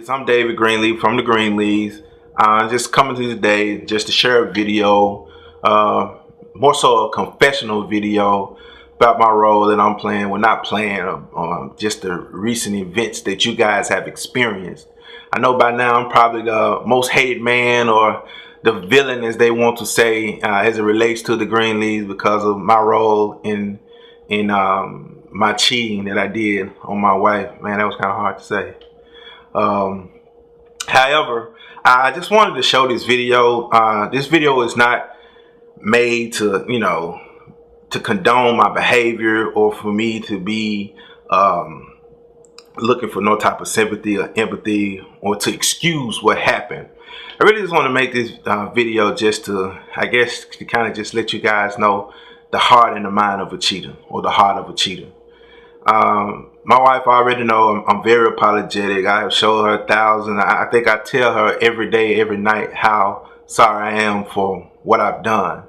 Greenlees. I'm David Greenlee from the Greenlees. Just coming to you today just to share a video, more so a confessional video about my role that I'm playing. Well, not playing, just the recent events that you guys have experienced. I know by now I'm probably the most hated man or the villain, as they want to say, as it relates to the Greenlees because of my role in my cheating that I did on my wife. Man, that was kind of hard to say. However, I just wanted to show this video. This video is not made to, to condone my behavior or for me to be looking for no type of sympathy or empathy or to excuse what happened. I really just want to make this video just to, I guess, to kind of just let you guys know the heart and the mind of a cheater, or the heart of a cheater. My wife already know I'm very apologetic. I have showed her thousands. I think I tell her every day, every night how sorry I am for what I've done,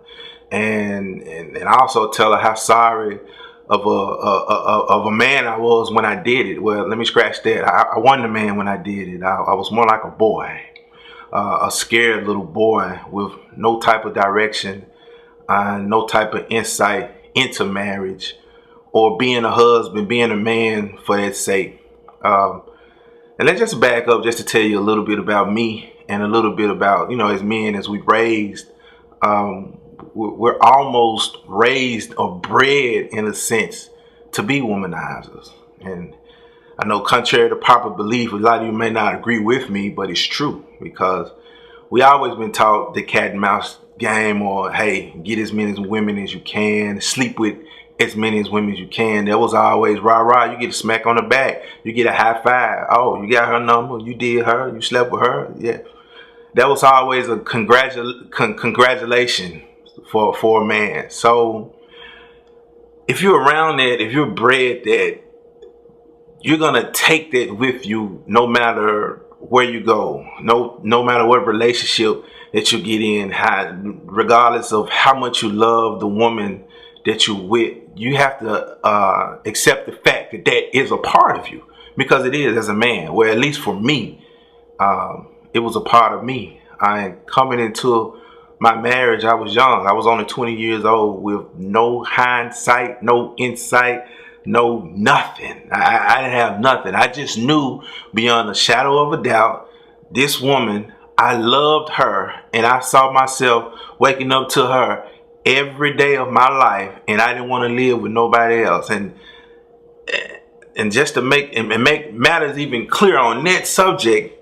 and I also tell her how sorry of a man I was when I did it. Well, let me scratch that. I wasn't a man when I did it. I was more like a boy, a scared little boy with no type of direction, no type of insight into marriage, or being a husband, being a man for that sake. And let's just back up just to tell you a little bit about me and a little bit about, as men, as we raised, we're almost raised or bred in a sense to be womanizers. And I know contrary to popular belief, a lot of you may not agree with me, but it's true because we always been taught the cat and mouse game, or hey, get as many women as you can, sleep with as many as women as you can. That was always rah rah. You get a smack on the back, you get a high five. Oh, you got her number, you did her, you slept with her. Yeah, that was always a congratulation for a man. So if you're around that, if you're bred that, you're gonna take that with you no matter where you go, no matter what relationship that you get in, regardless of how much you love the woman that you're with. You have to accept the fact that that is a part of you, because it is as a man. Well, at least for me, it was a part of me. Coming into my marriage, I was young. I was only 20 years old with no hindsight, no insight, no nothing. I didn't have nothing. I just knew beyond a shadow of a doubt, this woman, I loved her, and I saw myself waking up to her every day of my life, and I didn't want to live with nobody else. And just to make matters even clear on that subject,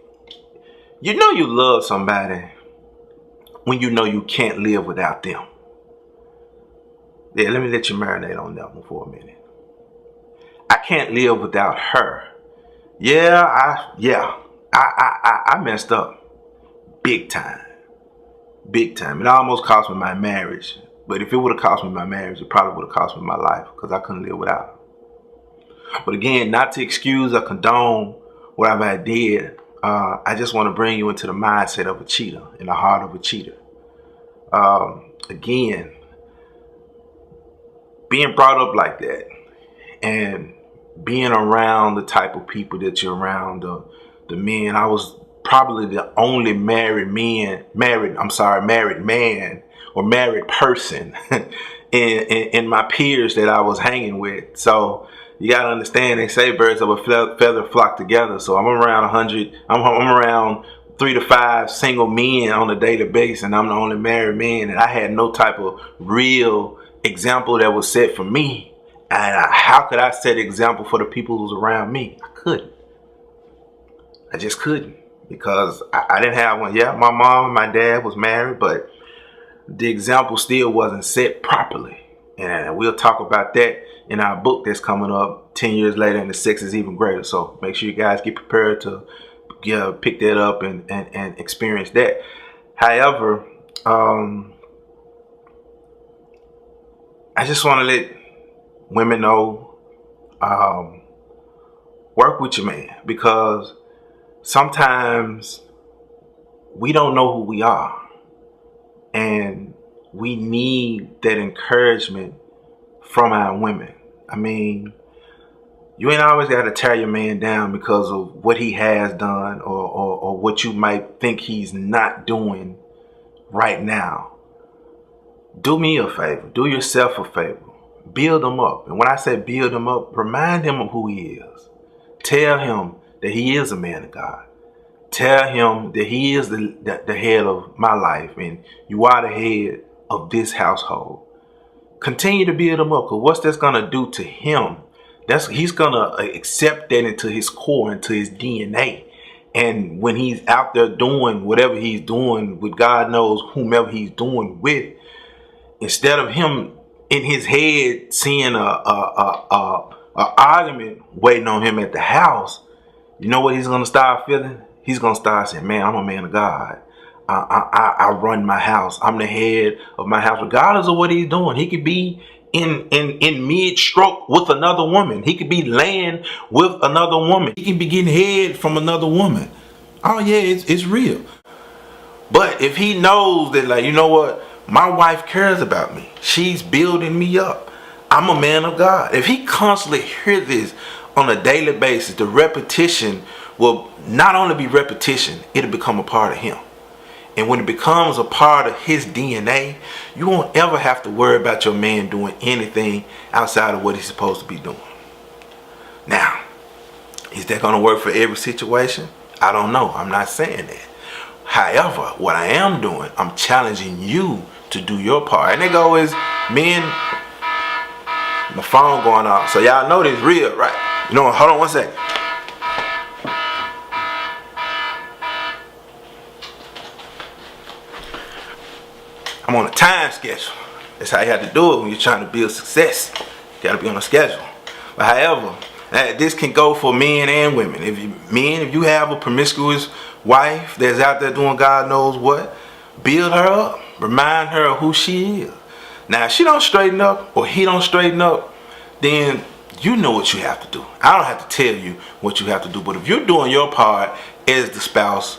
you love somebody when you know you can't live without them. Yeah, let me let you marinate on that one for a minute. I can't live without her. I messed up big time. Big time. It almost cost me my marriage. But if it would have cost me my marriage, it probably would have cost me my life, because I couldn't live without her. But again, not to excuse or condone whatever I did, I just want to bring you into the mindset of a cheater and the heart of a cheater. Again, being brought up like that and being around the type of people that you're around, the men, I was probably the only married man or married person in my peers that I was hanging with. So you gotta understand, they say birds of a feather flock together. So I'm around 100. I'm around 3 to 5 single men on a daily basis, and I'm the only married man. And I had no type of real example that was set for me. And how could I set an example for the people who was around me? I couldn't. I just couldn't, because I didn't have one. Yeah, my mom and my dad was married, but the example still wasn't set properly. And we'll talk about that in our book that's coming up 10 years later, and the sex is even greater. So make sure you guys get prepared to pick that up and experience that. However, I just want to let women know, work with your man, because sometimes we don't know who we are, and we need that encouragement from our women. I mean, You ain't always got to tear your man down because of what he has done or what you might think he's not doing right now. Do me a favor. Do yourself a favor. Build him up. And when I say build him up, remind him of who he is. Tell him that he is a man of God. Tell him that he is the head of my life and you are the head of this household. Continue to build him up, because what's that's going to do to him, he's going to accept that into his core, into his DNA. And when he's out there doing whatever he's doing with God knows whomever he's doing with, instead of him in his head seeing a argument waiting on him at the house, you know what he's going to start feeling? He's going to start saying, man, I'm a man of God. I run my house. I'm the head of my house. Regardless of what he's doing, he could be in mid-stroke with another woman. He could be laying with another woman. He can be getting head from another woman. Oh yeah, it's real. But if he knows that, like, you know what? My wife cares about me. She's building me up. I'm a man of God. If he constantly hears this on a daily basis, the repetition will not only be repetition, it'll become a part of him. And when it becomes a part of his DNA, you won't ever have to worry about your man doing anything outside of what he's supposed to be doing. Now, is that going to work for every situation? I don't know. I'm not saying that. However, what I am doing, I'm challenging you to do your part. And they go is, men, my phone going off. So y'all know this real, right? You know, hold on one second. I'm on a time schedule. That's how you have to do it when you're trying to build success. You gotta be on a schedule. But however, this can go for men and women. If you have a promiscuous wife that's out there doing God knows what, build her up. Remind her of who she is. Now, if she don't straighten up or he don't straighten up, then you know what you have to do. I don't have to tell you what you have to do. But if you're doing your part as the spouse,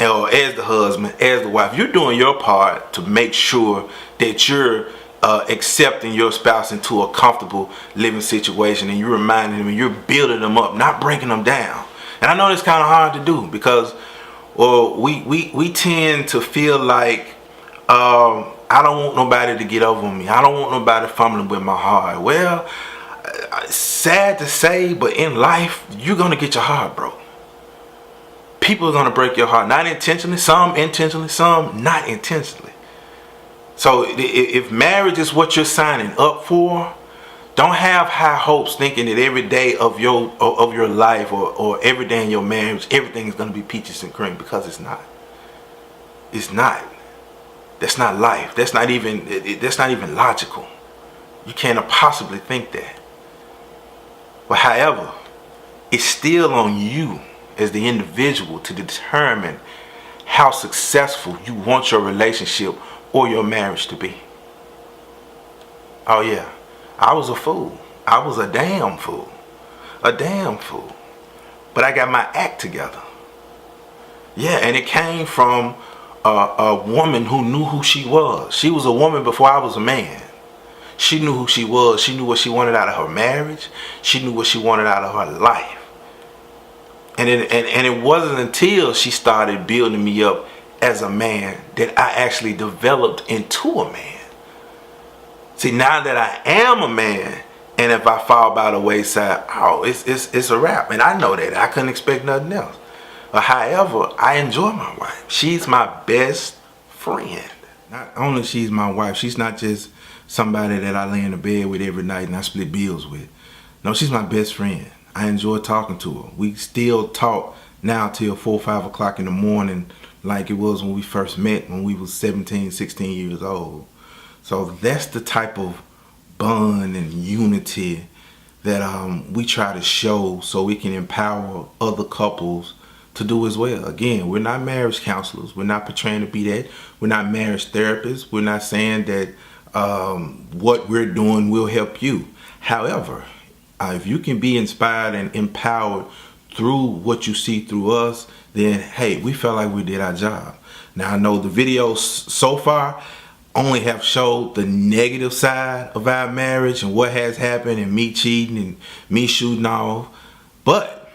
or as the husband, as the wife, you're doing your part to make sure that you're accepting your spouse into a comfortable living situation, and you're reminding them and you're building them up, not breaking them down. And I know it's kind of hard to do because we tend to feel like I don't want nobody to get over me. I don't want nobody fumbling with my heart. Well, sad to say, but in life, you're going to get your heart broke. People are going to break your heart, not intentionally, some not intentionally. So if marriage is what you're signing up for, don't have high hopes thinking that every day of your life or every day in your marriage, everything is going to be peaches and cream, because it's not. It's not. That's not life. That's not even logical. You can't possibly think that. But however, it's still on you as the individual to determine how successful you want your relationship or your marriage to be. Oh yeah, I was a fool. I was a damn fool. A damn fool. But I got my act together. Yeah, and it came from a woman who knew who she was. She was a woman before I was a man. She knew who she was. She knew what she wanted out of her marriage. She knew what she wanted out of her life. And it wasn't until she started building me up as a man that I actually developed into a man. See, now that I am a man, and if I fall by the wayside, oh, it's a wrap. And I know that. I couldn't expect nothing else. But however, I enjoy my wife. She's my best friend. Not only she's my wife, she's not just somebody that I lay in the bed with every night and I split bills with. No, she's my best friend. I enjoy talking to her. We still talk now till 4 or 5 o'clock in the morning, like it was when we first met when we was 17, 16 years old. So that's the type of bond and unity that we try to show so we can empower other couples to do as well. Again, we're not marriage counselors. We're not portraying to be that. We're not marriage therapists. We're not saying that what we're doing will help you. However, if you can be inspired and empowered through what you see through us, then hey, we felt like we did our job. Now I know the videos so far, only have showed the negative side of our marriage and what has happened and me cheating and me shooting off. But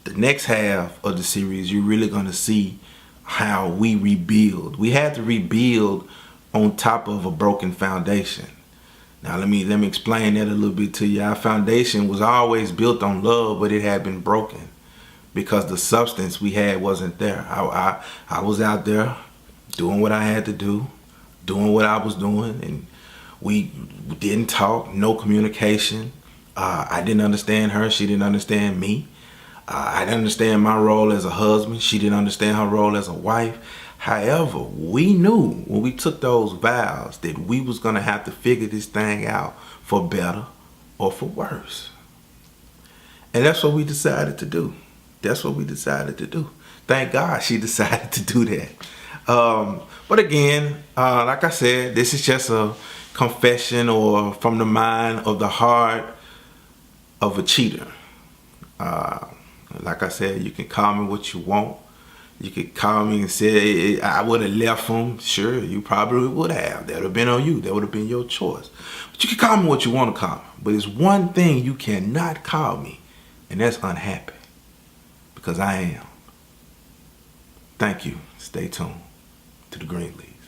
the next half of the series, you're really going to see how we rebuild. We had to rebuild on top of a broken foundation. Now let me explain that a little bit to you. Our foundation was always built on love, but it had been broken because the substance we had wasn't there. I was out there doing what I had to do, doing what I was doing, and we didn't talk, no communication. I didn't understand her, she didn't understand me. I didn't understand my role as a husband, she didn't understand her role as a wife. However, we knew when we took those vows that we was gonna have to figure this thing out for better or for worse. And that's what we decided to do. That's what we decided to do. Thank God she decided to do that. But again, like I said, this is just a confession or from the mind of the heart of a cheater. Like I said, you can call me what you want. You could call me and say, I would have left him. Sure, you probably would have. That would have been on you. That would have been your choice. But you can call me what you want to call me. But there's one thing you cannot call me, and that's unhappy. Because I am. Thank you. Stay tuned to the Greenlees.